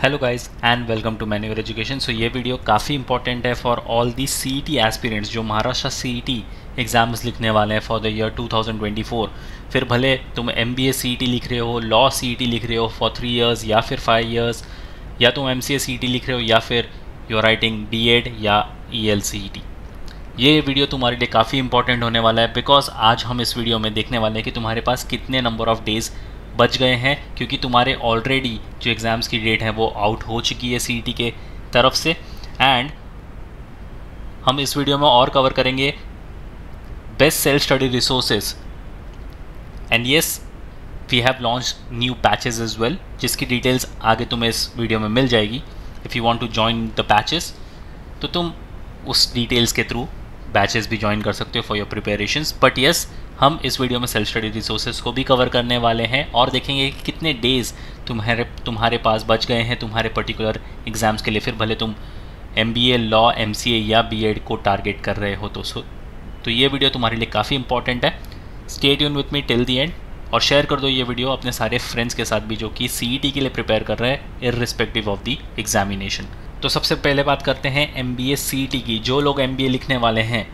Hello guys and welcome to Maneuver education. So ये video काफ़ी important है for all the CET aspirants जो Maharashtra CET exams लिखने वाले हैं फॉर द ईयर 2024। फिर भले तुम एमबीए सीईटी लिख रहे हो, लॉ सीईटी लिख रहे हो फॉर 3 इयर्स या फिर 5 इयर्स, या तुम एमसीए सीईटी लिख रहे हो या फिर यू आर राइटिंग डीएड या ईएलसीईटी। ये वीडियो तुम्हारे लिए काफ़ी इंपॉर्टेंट होने वाला है बिकॉज आज हम इस वीडियो में देखने वाले हैं कि तुम्हारे पास कितने नंबर ऑफ़ डेज़ बच गए हैं, क्योंकि तुम्हारे ऑलरेडी जो एग्ज़ाम्स की डेट है वो आउट हो चुकी है सीईटी के तरफ से। एंड हम इस वीडियो में और कवर करेंगे best self study resources and yes we have launch new batches as well, जिसकी डिटेल्स आगे तुम्हें इस वीडियो में मिल जाएगी। If you want to join the batches तो तुम उस डिटेल्स के थ्रू बैचेस भी ज्वाइन कर सकते हो for your preparations. But yes, हम इस वीडियो में सेल्फ स्टडी रिसोर्सेज को भी कवर करने वाले हैं और देखेंगे कि कितने डेज़ तुम्हारे पास बच गए हैं तुम्हारे पर्टिकुलर एग्ज़ाम्स के लिए। फिर भले तुम एमबीए, लॉ, एमसीए या बीएड को टारगेट कर रहे हो तो ये वीडियो तुम्हारे लिए काफ़ी इंपॉर्टेंट है। Stay tune with me till the end और शेयर कर दो ये वीडियो अपने सारे फ्रेंड्स के साथ भी जो कि सीईटी के लिए प्रिपेयर कर रहे हैं इर्रिस्पेक्टिव ऑफ द एग्जामिनेशन। तो सबसे पहले बात करते हैं एमबीए सीईटी की। जो लोग एमबीए लिखने वाले हैं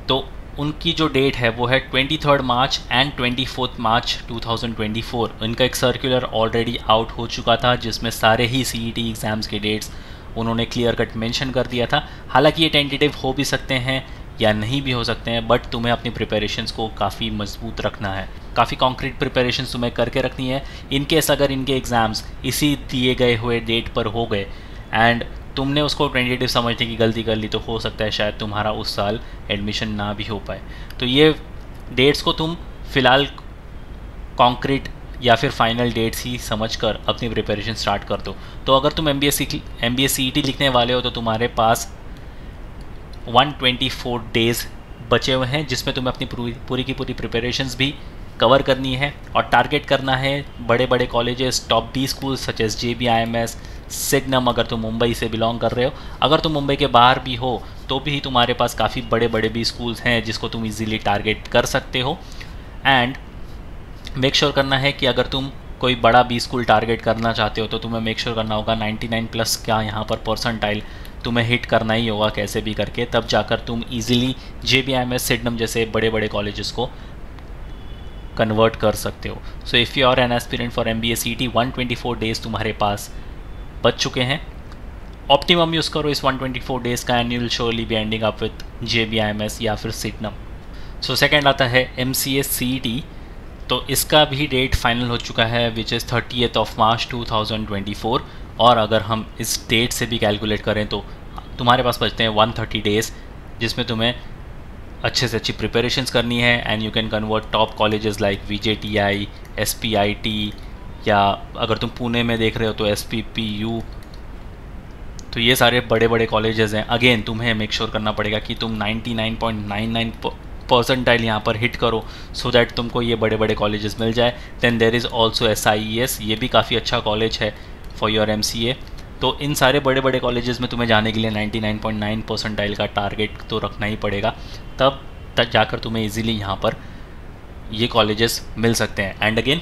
तो उनकी जो डेट है वो है 23 मार्च एंड 24 मार्च 2024। इनका एक सर्कुलर ऑलरेडी आउट हो चुका था जिसमें सारे ही सीईटी एग्ज़ाम्स के डेट्स उन्होंने क्लियर कट मेंशन कर दिया था। हालांकि ये टेंटेटिव हो भी सकते हैं या नहीं भी हो सकते हैं, बट तुम्हें अपनी प्रिपरेशंस को काफ़ी मजबूत रखना है, काफ़ी कॉन्क्रीट प्रिपरेशंस तुम्हें करके रखनी है। इनकेस अगर इनके एग्ज़ाम्स इसी दिए गए हुए डेट पर हो गए एंड तुमने उसको टेंटेटिव समझने की गलती कर ली तो हो सकता है शायद तुम्हारा उस साल एडमिशन ना भी हो पाए। तो ये डेट्स को तुम फ़िलहाल कॉन्क्रीट या फिर फाइनल डेट्स ही समझकर अपनी प्रिपरेशन स्टार्ट कर दो। तो अगर तुम एमबीए सीईटी लिखने वाले हो तो तुम्हारे पास 124 डेज़ बचे हुए हैं जिसमें तुम्हें अपनी पूरी की पूरी प्रिपरेशंस भी कवर करनी है और टारगेट करना है बड़े बड़े colleges, top 20 school such as JBIMS, signum अगर तुम मुंबई से बिलोंग कर रहे हो। अगर तुम मुंबई के बाहर भी हो तो भी तुम्हारे पास काफ़ी बड़े बड़े भी स्कूल्स हैं जिसको तुम इजीली टारगेट कर सकते हो। एंड मेक श्योर करना है कि अगर तुम कोई बड़ा भी स्कूल टारगेट करना चाहते हो तो तुम्हें मेक श्योर करना होगा 99+ का यहाँ पर परसेंटाइल तुम्हें हिट करना ही होगा कैसे भी करके, तब जाकर तुम इजीली JBIMS, सिग्नम जैसे बड़े बड़े कॉलेजेस को कन्वर्ट कर सकते हो। So if you are an aspirant for MBA CET 124 days तुम्हारे पास बच चुके हैं। ऑप्टिमम यूज़ करो इस 124 डेज़ का and you will surely be ending up with JBIMS या फिर सिग्नम। सो सेकेंड आता है MCA CET। तो इसका भी डेट फाइनल हो चुका है विच इज़ 30 मार्च 2024। और अगर हम इस डेट से भी कैलकुलेट करें तो तुम्हारे पास बचते हैं 130 डेज़ जिसमें तुम्हें अच्छे से अच्छी प्रिपरेशंस करनी है and you can convert top colleges like VJTI, SPIT या अगर तुम पुणे में देख रहे हो तो SPPU। तो ये सारे बड़े बड़े कॉलेजेस हैं। अगेन तुम्हें मेक श्योर करना पड़ेगा कि तुम 99.99 परसेंटाइल यहाँ पर हिट करो सो दैट तुमको ये बड़े बड़े कॉलेजेस मिल जाए। Then there is also SIES, ये भी काफ़ी अच्छा कॉलेज है फॉर योर MCA। तो इन सारे बड़े बड़े कॉलेजेस में तुम्हें जाने के लिए 99.9 परसेंटाइल का टारगेट तो रखना ही पड़ेगा, तब तक जाकर तुम्हें इजीली यहाँ पर ये कॉलेजेस मिल सकते हैं। एंड अगेन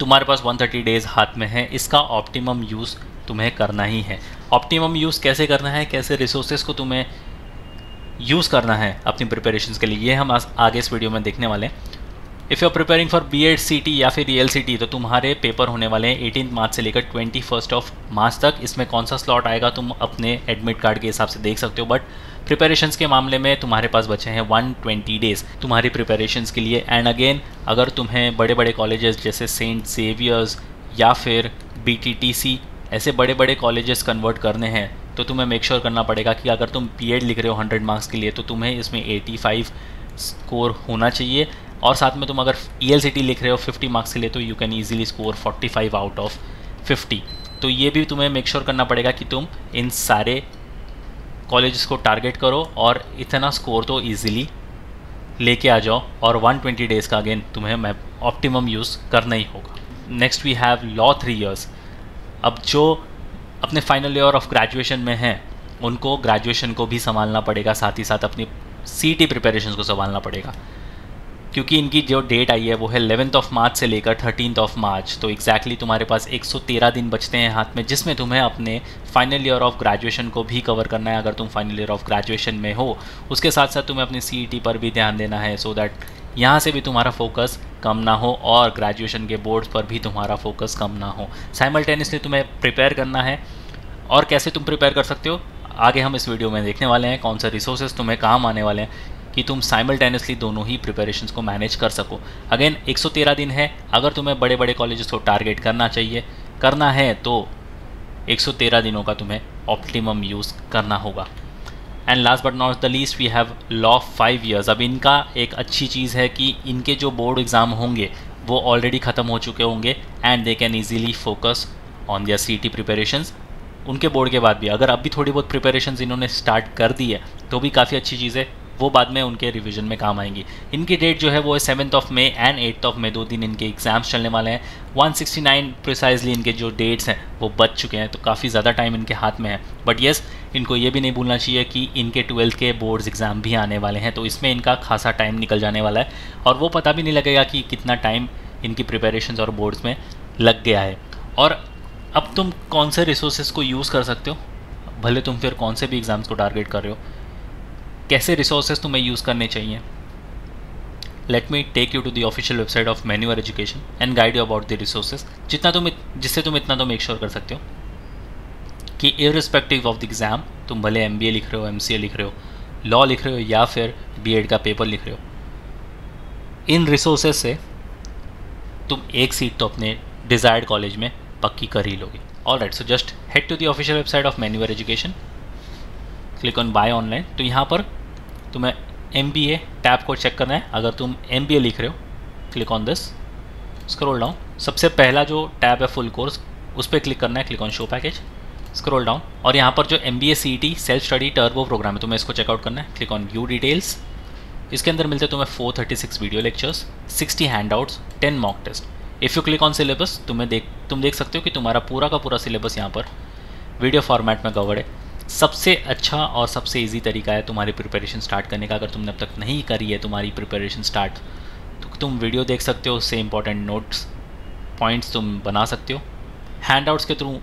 तुम्हारे पास 130 डेज़ हाथ में है, इसका ऑप्टिमम यूज़ तुम्हें करना ही है। ऑप्टिमम यूज़ कैसे करना है, कैसे रिसोर्सेज को तुम्हें यूज़ करना है अपनी प्रिपरेशंस के लिए, ये हम आगे इस वीडियो में देखने वाले हैं। If you are preparing for BEd CT या फिर ELCT तो तुम्हारे पेपर होने वाले हैं 18 मार्च से लेकर 21 मार्च तक। इसमें कौन सा स्लॉट आएगा तुम अपने एडमिट कार्ड के हिसाब से देख सकते हो, बट प्रिपरेशंस के मामले में तुम्हारे पास बचे हैं 120 डेज़ तुम्हारी प्रिपरेशंस के लिए। एंड अगेन अगर तुम्हें बड़े बड़े कॉलेजेस जैसे सेंट जेवियर्स या फिर BTTC ऐसे बड़े बड़े कॉलेजेस कन्वर्ट करने हैं तो तुम्हें मेक श्योर करना पड़ेगा कि अगर तुम BEd लिख रहे हो 100 मार्क्स के लिए तो तुम्हें इसमें 85 स्कोर होना चाहिए। और साथ में तुम अगर ELCT लिख रहे हो 50 मार्क्स के लिए तो you can easily score 45 out of 50। तो ये भी तुम्हें मेक श्योर करना पड़ेगा कि तुम इन सारे कॉलेजेस को टारगेट करो और इतना स्कोर तो ईजिली लेके आ जाओ। और 120 डेज़ का अगेन तुम्हें ऑप्टिमम यूज़ करना ही होगा। Next we have law 3 years. अब जो अपने फाइनल ईयर ऑफ ग्रेजुएशन में हैं उनको ग्रेजुएशन को भी संभालना पड़ेगा, साथ ही साथ अपनी CET प्रिपरेशन को संभालना पड़ेगा। क्योंकि इनकी जो डेट आई है वो है 11 मार्च से लेकर 13 मार्च, तो एग्जैक्टली तुम्हारे पास 113 दिन बचते हैं हाथ में, जिसमें तुम्हें अपने फाइनल ईयर ऑफ ग्रेजुएशन को भी कवर करना है अगर तुम फाइनल ईयर ऑफ ग्रेजुएशन में हो। उसके साथ साथ तुम्हें अपनी CET पर भी ध्यान देना है, सो दैट यहाँ से भी तुम्हारा फोकस कम ना हो और ग्रेजुएशन के बोर्ड्स पर भी तुम्हारा फोकस कम ना हो। साइमल्टेनियसली तुम्हें प्रिपेयर करना है। और कैसे तुम प्रिपेयर कर सकते हो आगे हम इस वीडियो में देखने वाले हैं, कौन सा रिसोर्सेज तुम्हें काम आने वाले हैं कि तुम साइमल्टेनियसली दोनों ही प्रिपरेशंस को मैनेज कर सको। अगेन 113 दिन है, अगर तुम्हें बड़े बड़े कॉलेजेस को टारगेट करना है तो 113 दिनों का तुम्हें ऑप्टिमम यूज़ करना होगा। And last but not the least we have law 5 years. अब इनका एक अच्छी चीज़ है कि इनके जो बोर्ड एग्ज़ाम होंगे वो ऑलरेडी ख़त्म हो चुके होंगे and they can easily focus on their CET preparations. उनके बोर्ड के बाद भी अगर अब भी थोड़ी बहुत प्रिपरेशंस इन्होंने स्टार्ट कर दी है तो भी काफ़ी अच्छी चीज़ है, वो बाद में उनके रिवीजन में काम आएंगी। इनकी डेट जो है वो है 7 मई एंड 8 मई, 2 दिन इनके एग्जाम्स चलने वाले हैं। 169 प्रिसाइजली इनके जो डेट्स हैं वो बच चुके हैं, तो काफ़ी ज़्यादा टाइम इनके हाथ में है। बट येस, इनको ये भी नहीं भूलना चाहिए कि इनके 12th के बोर्ड्स एग्ज़ाम भी आने वाले हैं, तो इसमें इनका खासा टाइम निकल जाने वाला है और वो पता भी नहीं लगेगा कि कितना टाइम इनकी प्रिपरेशंस और बोर्ड्स में लग गया है। और अब तुम कौन से रिसोर्सेज को यूज़ कर सकते हो, भले तुम फिर कौन से भी एग्ज़ाम्स को टारगेट कर रहे हो, कैसे रिसोर्सेज तुम्हें यूज़ करने चाहिए। Let me take you to the official website of Manuar education and guide you about the resources, जिससे तुम इतना तो मेक श्योर कर सकते हो कि इररिस्पेक्टिव ऑफ द एग्ज़ाम, तुम भले MBA लिख रहे हो, MCA लिख रहे हो, लॉ लिख रहे हो या फिर B.Ed का पेपर लिख रहे हो, इन रिसोर्सेज से तुम एक सीट तो अपने डिज़ायर्ड कॉलेज में पक्की कर ही लोगे। Alright, so just head to the official website of Manuar education, click on buy online. तो यहाँ पर तुम्हें MBA टैब को चेक करना है। अगर तुम MBA लिख रहे हो, click on this, scroll down, सबसे पहला जो टैब है फुल कोर्स, उस पर क्लिक करना है, click on show package, scroll down, और यहाँ पर जो MBA CET self study turbo program है तुम्हें इसको चेकआउट करना है, क्लिक ऑन व्यू डिटेल्स। इसके अंदर मिलते हैं तुम्हें 436 video lectures, 60 handouts, 10 mock test. If you click on syllabus, तुम देख सकते हो कि तुम्हारा पूरा का पूरा सिलेबस यहाँ पर वीडियो फॉर्मेट में कवर्ड है। सबसे अच्छा और सबसे इजी तरीका है तुम्हारी प्रिपरेशन स्टार्ट करने का। अगर तुमने अब तक नहीं करी है तुम्हारी प्रिपरेशन स्टार्ट, तो तुम वीडियो देख सकते हो, उससे इंपॉर्टेंट नोट्स पॉइंट्स तुम बना सकते हो। हैंडआउट्स के थ्रू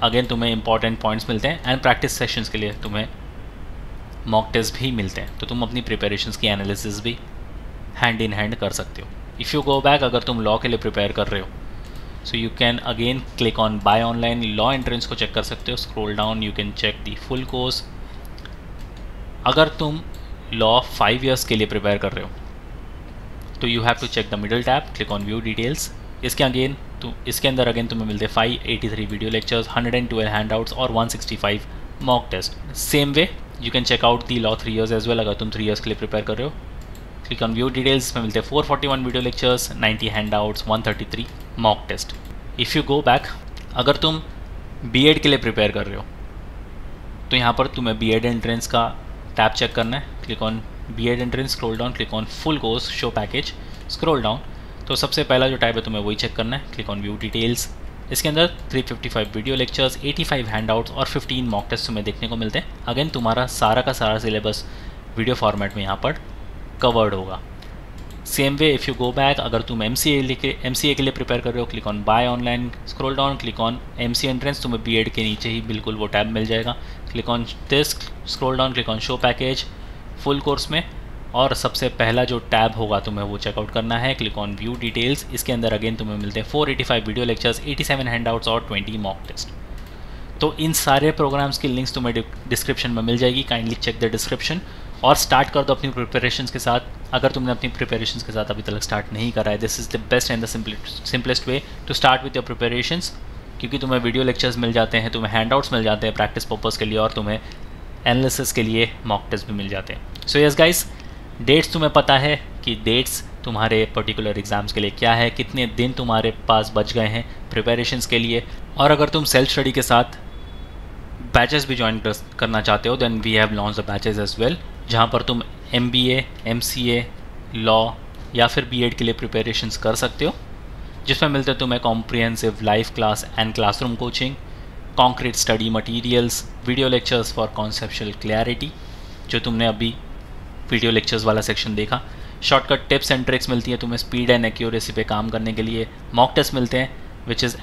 अगेन तुम्हें इंपॉर्टेंट पॉइंट्स मिलते हैं एंड प्रैक्टिस सेशंस के लिए तुम्हें मॉक टेस्ट भी मिलते हैं, तो तुम अपनी प्रिपरेशंस की एनालिसिस भी हैंड इन हैंड कर सकते हो। इफ़ यू गो बैक, अगर तुम लॉ के लिए प्रिपेयर कर रहे हो, so you can again click on buy online, law entrance को चेक कर सकते हो, scroll down, you can check the full course. अगर तुम लॉ 5 ईयर्स के लिए प्रिपेयर कर रहे हो तो you have to check the middle tab, click on view details. इसके अंदर अगेन तुम्हें मिलते हैं 583 वीडियो लेक्चर्स, 112 हैंडआउट्स और 165 mock test. Same way you can check out the law 3 years as well, अगर तुम 3 ईयर्स के लिए प्रिपेयर कर रहे हो। क्लिक ऑन व्यू डिटेल्स में मिलते हैं 441 video lectures, 90 handouts, 133 mock test. If you go back, अगर तुम B.Ed के लिए प्रिपेयर कर रहे हो तो यहाँ पर तुम्हें B.Ed एंट्रेंस का टैब चेक करना है, click on B.Ed entrance, scroll down, click on full course, show package, scroll down. तो सबसे पहला जो टैब है तुम्हें वही चेक करना है, क्लिक ऑन व्यू डिटेल्स। इसके अंदर 355 वीडियो लेक्चर्स, 85 हैंडआउट्स और 15 मॉक टेस्ट तुम्हें देखने को मिलते हैं। अगेन तुम्हारा सारा का सारा सिलेबस वीडियो फॉर्मेट में यहाँ पर कवर्ड होगा। Same way if you go back, अगर तुम MCA के लिए प्रिपेयर कर रहे हो, click on buy online, scroll down, click on MCA entrance, तुम्हें B.Ed के नीचे ही बिल्कुल वो टैब मिल जाएगा। Click on this, scroll down, click on show package full course में, और सबसे पहला जो टैब होगा तुम्हें वो चेकआउट करना है, क्लिक ऑन व्यू डिटेल्स। इसके अंदर अगेन तुम्हें मिलते हैं 485 वीडियो लेक्चर्स, 87 हैंडआउट्स और 20 मॉक टेस्ट। तो इन सारे प्रोग्राम्स की लिंक्स तुम्हें डिस्क्रिप्शन में मिल जाएगी, काइंडली चेक द डिस्क्रिप्शन और स्टार्ट कर दो अपनी प्रिपरेशंस के साथ। अगर तुमने अपनी प्रिपरेशंस के साथ अभी तक स्टार्ट नहीं करा है, this is the best and the simplest way to start with your preparations, क्योंकि तुम्हें वीडियो लेक्चर्स मिल जाते हैं, तुम्हें हैंडआउट्स मिल जाते हैं प्रैक्टिस पर्पज़ के लिए, और तुम्हें एनालिसिस के लिए मॉक टेस्ट भी मिल जाते हैं। सो यस गाइस, डेट्स तुम्हें पता है कि डेट्स तुम्हारे पर्टिकुलर एग्ज़ाम्स के लिए क्या है, कितने दिन तुम्हारे पास बच गए हैं प्रिपरेशंस के लिए। और अगर तुम सेल्फ स्टडी के साथ बैचेस भी ज्वाइन करना चाहते हो, then we have launch the batches as well, जहाँ पर तुम MBA, MCA, लॉ या फिर B.Ed के लिए प्रिपरेशंस कर सकते हो, जिसमें मिलते हैं तुम्हें comprehensive live class and classroom coaching, concrete study materials, video lectures for conceptual clarity, जो तुमने अभी वीडियो लेक्चर्स वाला सेक्शन देखा, शॉर्टकट टिप्स एंड ट्रिक्स मिलती हैं तुम्हें स्पीड एंड एक्यूरेसी पे काम करने के लिए। मॉक टेस्ट मिलते हैं which is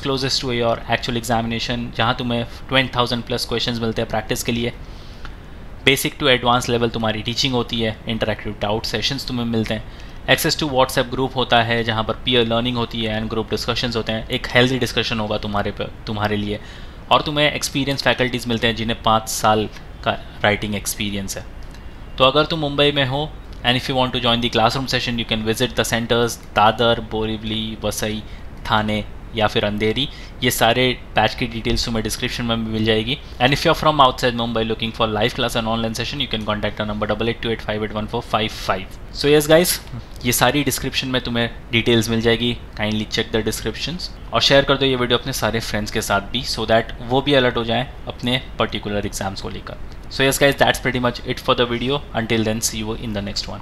closest to your actual examination, जहाँ तुम्हें 20,000 प्लस क्वेश्चंस मिलते हैं प्रैक्टिस के लिए। बेसिक टू एडवांस लेवल तुम्हारी टीचिंग होती है, इंटरैक्टिव डाउट सेशंस तुम्हें मिलते हैं, एक्सेस टू व्हाट्सएप ग्रुप होता है जहाँ पर पीयर लर्निंग होती है एंड ग्रुप डिस्कशंस होते हैं। एक हेल्दी डिस्कशन होगा तुम्हारे लिए, और तुम्हें एक्सपीरियंस फैकल्टीज़ मिलते हैं जिन्हें 5 साल का राइटिंग एक्सपीरियंस है। तो अगर तुम मुंबई में हो and if you want to join the classroom session, you can visit the centres Dadar, Borivali, Vasai, Thane या फिर अंधेरी। ये सारे बैच की डिटेल्स तुम्हें डिस्क्रिप्शन में मिल जाएगी। And if you are from outside Mumbai looking for live class and online session, you can contact the number 8828581455। So yes guys, ये सारी डिस्क्रिप्शन में तुम्हें डिटेल्स मिल जाएगी। काइंडली चेक द डिस्क्रिप्शंस और शेयर कर दो ये वीडियो अपने सारे फ्रेंड्स के साथ भी, सो दैट वो भी अलर्ट हो जाएं अपने पर्टिकुलर एग्जाम्स को लेकर। So yes guys, that's pretty much it for the video. Until then see you in the next one.